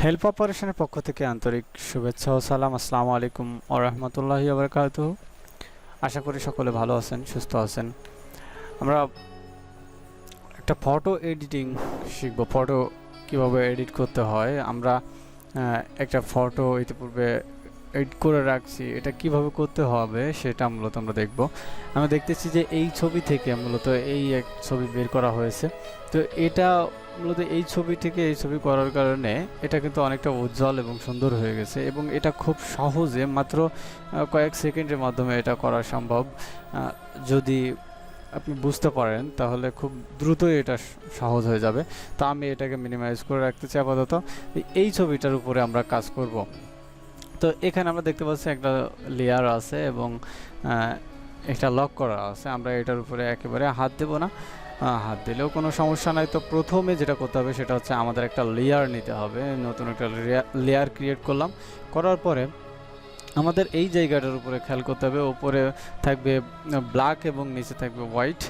Help অপারেশনের পক্ষ থেকে আন্তরিক শুভেচ্ছা ও সালাম। আসসালামু আলাইকুম ওয়া রাহমাতুল্লাহি ওয়া বারাকাতুহু। আশা করি সকলে ভালো আছেন, সুস্থ আছেন। আমরা একটা ফটো এডিটিং শিখব। ফটো কিভাবে এডিট করতে হয়। আমরা একটা ফটো ইতিপূর্বে এডিট করে রাখছি, এটা কিভাবে করতে হবে সেটা মূলত আমরা দেখব। আমরা দেখতেছি যে এই ছবি থেকে মূলত এই এক ছবি বের করা হয়েছে। তো এটা মূলত এই ছবি থেকে এই ছবি করার কারণে এটা কিন্তু অনেকটা উজ্জ্বল এবং সুন্দর হয়ে গেছে, এবং এটা খুব সহজে মাত্র কয়েক সেকেন্ডের মাধ্যমে এটা করা সম্ভব। যদি আপনি বুঝতে পারেন তাহলে খুব দ্রুতই এটা সহজ হয়ে যাবে। তো আমি এটাকে মিনিমাইজ করে রাখতে চাই আপাতত। এই ছবিটার উপরে আমরা কাজ করব। তো এখানে আমরা দেখতে পাচ্ছি একটা লেয়ার আছে এবং এটা লক করা আছে। আমরা এটার উপরে একেবারে হাত দেব না, হাত দিলেও কোনো সমস্যা নাই। তো প্রথমে যেটা করতে হবে সেটা হচ্ছে আমাদের একটা লেয়ার নিতে হবে। নতুন একটা লেয়ার ক্রিয়েট করলাম। করার পরে আমাদের এই জায়গাটার উপরে খেয়াল করতে হবে, উপরে থাকবে ব্ল্যাক এবং নিচে থাকবে হোয়াইট।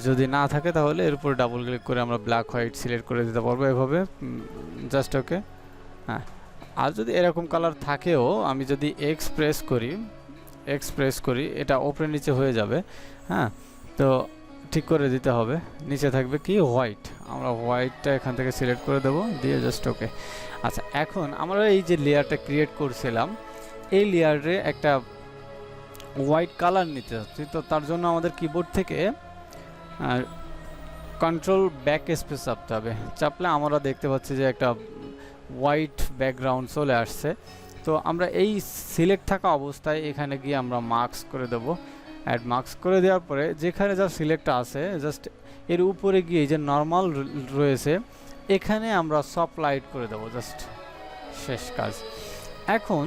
যদি না থাকে তাহলে এর উপরে ডাবল ক্লিক করে আমরা ব্ল্যাক হোয়াইট সিলেক্ট করে দিতে পারবো এভাবে, জাস্ট ওকে। হ্যাঁ, আর যদি এরকম কালার থাকেও আমি যদি এক্স প্রেস করি এটা ওপরে নিচে হয়ে যাবে। হ্যাঁ, তো ঠিক করে দিতে হবে। নিচে থাকবে কি হোয়াইট, আমরা হোয়াইটটা এখান থেকে সিলেক্ট করে দেব, দিয়ে জাস্ট ওকে। আচ্ছা, এখন আমরা এই যে লেয়ারটা ক্রিয়েট করছিলাম এই লেয়ারে একটা হোয়াইট কালার নিতে হচ্ছে। তো তার জন্য আমাদের কিবোর্ড থেকে কন্ট্রোল ব্যাক স্পেস চাপতে হবে। চাপলে আমরা দেখতে পাচ্ছি যে একটা হোয়াইট ব্যাকগ্রাউন্ড চলে আসছে। তো আমরা এই সিলেক্ট থাকা অবস্থায় এখানে গিয়ে আমরা মার্কস করে দেব। অ্যাড মার্কস করে দেওয়ার পরে যেখানে যা সিলেক্ট আছে জাস্ট এর উপরে গিয়ে যে নর্মাল রয়েছে এখানে আমরা সফট লাইট করে দেব, জাস্ট শেষ কাজ। এখন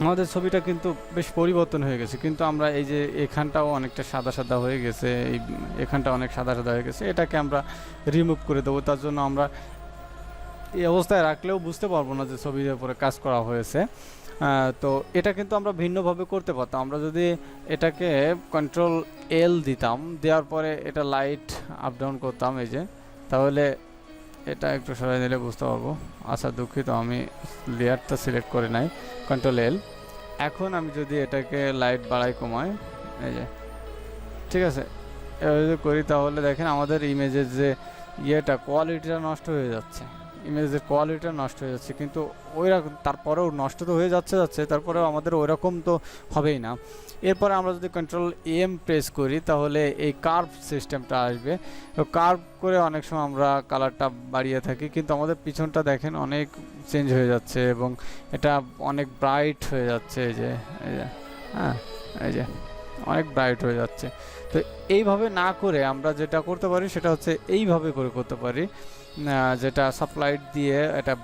আমাদের ছবিটা কিন্তু বেশ পরিবর্তন হয়ে গেছে, কিন্তু আমরা এই যে এখানটাও অনেকটা সাদা সাদা হয়ে গেছে, এখানটা অনেক সাদা সাদা হয়ে গেছে, এটাকে আমরা রিমুভ করে দেবো। তার জন্য আমরা এই অবস্থায় রাখলেও বুঝতে পারবো না যে ছবির উপরে কাজ করা হয়েছে। তো এটা কিন্তু আমরা ভিন্নভাবে করতে পারতাম। আমরা যদি এটাকে কন্ট্রোল এল দিতাম, দেওয়ার পরে এটা লাইট আপ ডাউন করতাম এই যে, তাহলে এটা একটু সরাই দিলে বুঝতে পারবো। আচ্ছা, দুঃখিত, আমি লেয়ারটা সিলেক্ট করে নাই, কন্ট্রোল এল। এখন আমি যদি এটাকে লাইট বাড়াই কমাই, এই যে ঠিক আছে, এভাবে যদি করি তাহলে দেখেন আমাদের ইমেজের যে ইয়েটা কোয়ালিটিটা নষ্ট হয়ে যাচ্ছে, ইমেজের কোয়ালিটিটা নষ্ট হয়ে যাচ্ছে। কিন্তু ওইরকম তারপরেও নষ্ট তো হয়ে যাচ্ছে, তারপরেও আমাদের ওইরকম তো হবেই না। এরপরে আমরা যদি কন্ট্রোল এম প্রেস করি তাহলে এই কার্ভ সিস্টেমটা আসবে। তো কার্ভ করে অনেক সময় আমরা কালারটা বাড়িয়ে থাকি, কিন্তু আমাদের পিছনটা দেখেন অনেক চেঞ্জ হয়ে যাচ্ছে এবং এটা অনেক ব্রাইট হয়ে যাচ্ছে। এই যে হ্যাঁ, এই যে অনেক ব্রাইট হয়ে যাচ্ছে। তো এইভাবে না করে আমরা যেটা করতে পারি সেটা হচ্ছে এইভাবে করে করতে পারি, যেটা সাপ্লাইট দিয়ে এটা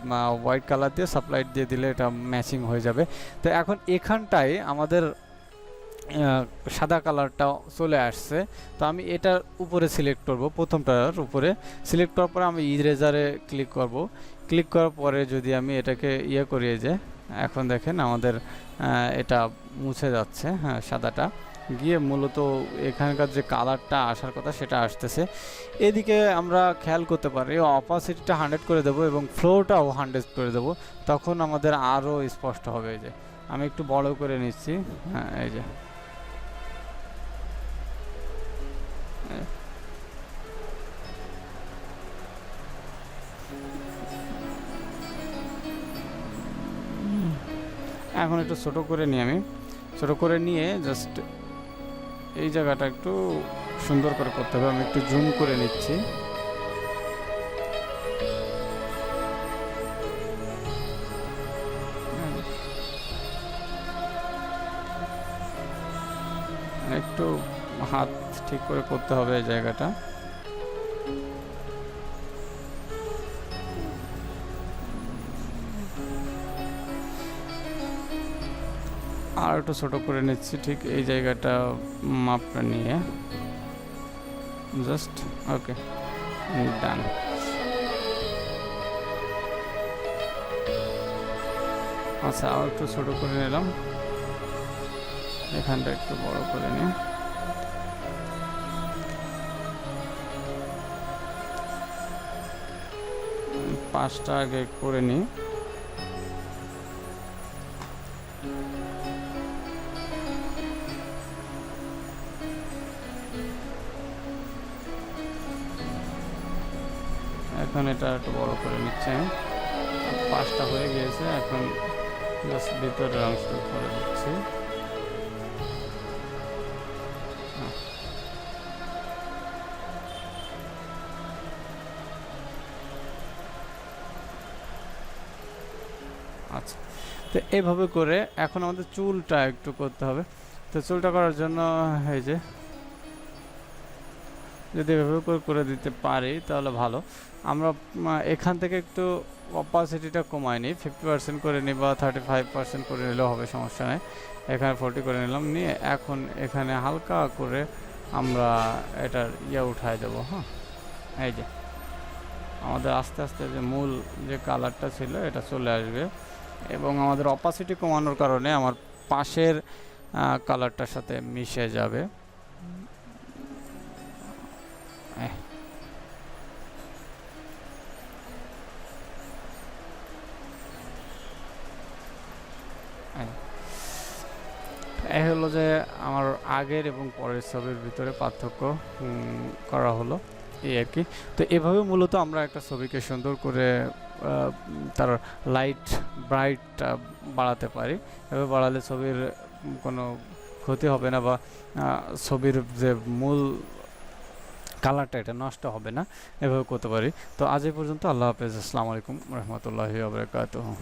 হোয়াইট কালার দিয়ে সাপ্লাইট দিয়ে দিলে এটা ম্যাচিং হয়ে যাবে। তো এখন এখানটায় আমাদের সাদা কালারটা চলে আসছে। তো আমি এটার উপরে সিলেক্ট করব, প্রথমটার উপরে সিলেক্ট করার পরে আমি ইরেজারে ক্লিক করব। ক্লিক করার পরে যদি আমি এটাকে ইয়ে করি, যে এখন দেখেন আমাদের এটা মুছে যাচ্ছে। হ্যাঁ, সাদাটা গিয়ে মূলত এখানকার যে কালারটা আসার কথা সেটা আসতেছে। এদিকে আমরা খেয়াল করতে পারি অপাসিটিটা 100 করে দেবো এবং ফ্লোটাও 100 করে দেবো, তখন আমাদের আরও স্পষ্ট হবে। এই যে আমি একটু বড় করে নিচ্ছি। হ্যাঁ, এই যে এখন একটু ছোট করে নিই, আমি ছোট করে নিয়ে জাস্ট এই জায়গাটা একটু সুন্দর করে করতে হবে। আমি একটু জুম করে নিচ্ছি। একটু হাত ঠিক করে করতে হবে এই জায়গাটা। আর একটু ছোট করে নিচ্ছি ঠিক এই জায়গাটা মাপটা নিয়ে, জাস্ট ওকে, ডান। আচ্ছা, আর একটু ছোট করে নিলাম, এখানটা একটু বড় করে নিই। 5টা আগে করে নিই। এখন এটা একটু বড় করে নিচ্ছে, 5টা হয়ে গিয়েছে। এখন জাস্ট ভিতরের অংশটা করে দিচ্ছি। আচ্ছা, তো এইভাবে করে এখন আমাদের চুলটা একটু করতে হবে। তো চুলটা করার জন্য এই যে যদি এভাবে করে দিতে পারি তাহলে ভালো। আমরা এখান থেকে একটু অপাসিটিটা কমাই নিই, 50% করে নিই বা 35% করে নিলেও হবে, সমস্যা নেই। এখানে 40 করে নিলাম, নিয়ে এখন এখানে হালকা করে আমরা এটার উঠাই দেবো। হ্যাঁ, এই যে আমাদের আস্তে আস্তে যে মূল যে কালারটা ছিল এটা চলে আসবে, এবং আমাদের অপাসিটি কমানোর কারণে আমার পাশের কালারটার সাথে মিশে যাবে। এই হলো যে আমার আগের এবং পরের ছবির ভিতরে পার্থক্য করা হলো, এই আর কি। তো এভাবে মূলত আমরা একটা ছবিকে সুন্দর করে তার লাইট ব্রাইটটা বাড়াতে পারি। এভাবে বাড়ালে ছবির কোনো ক্ষতি হবে না, বা ছবির যে মূল কালারটা এটা নষ্ট হবে না, এভাবে করতে পারি। তো আজ এই পর্যন্ত, আল্লাহ হাফেজ, আসসালামু আলাইকুম রহমতুল্লাহি ওয়া বারাকাতুহু।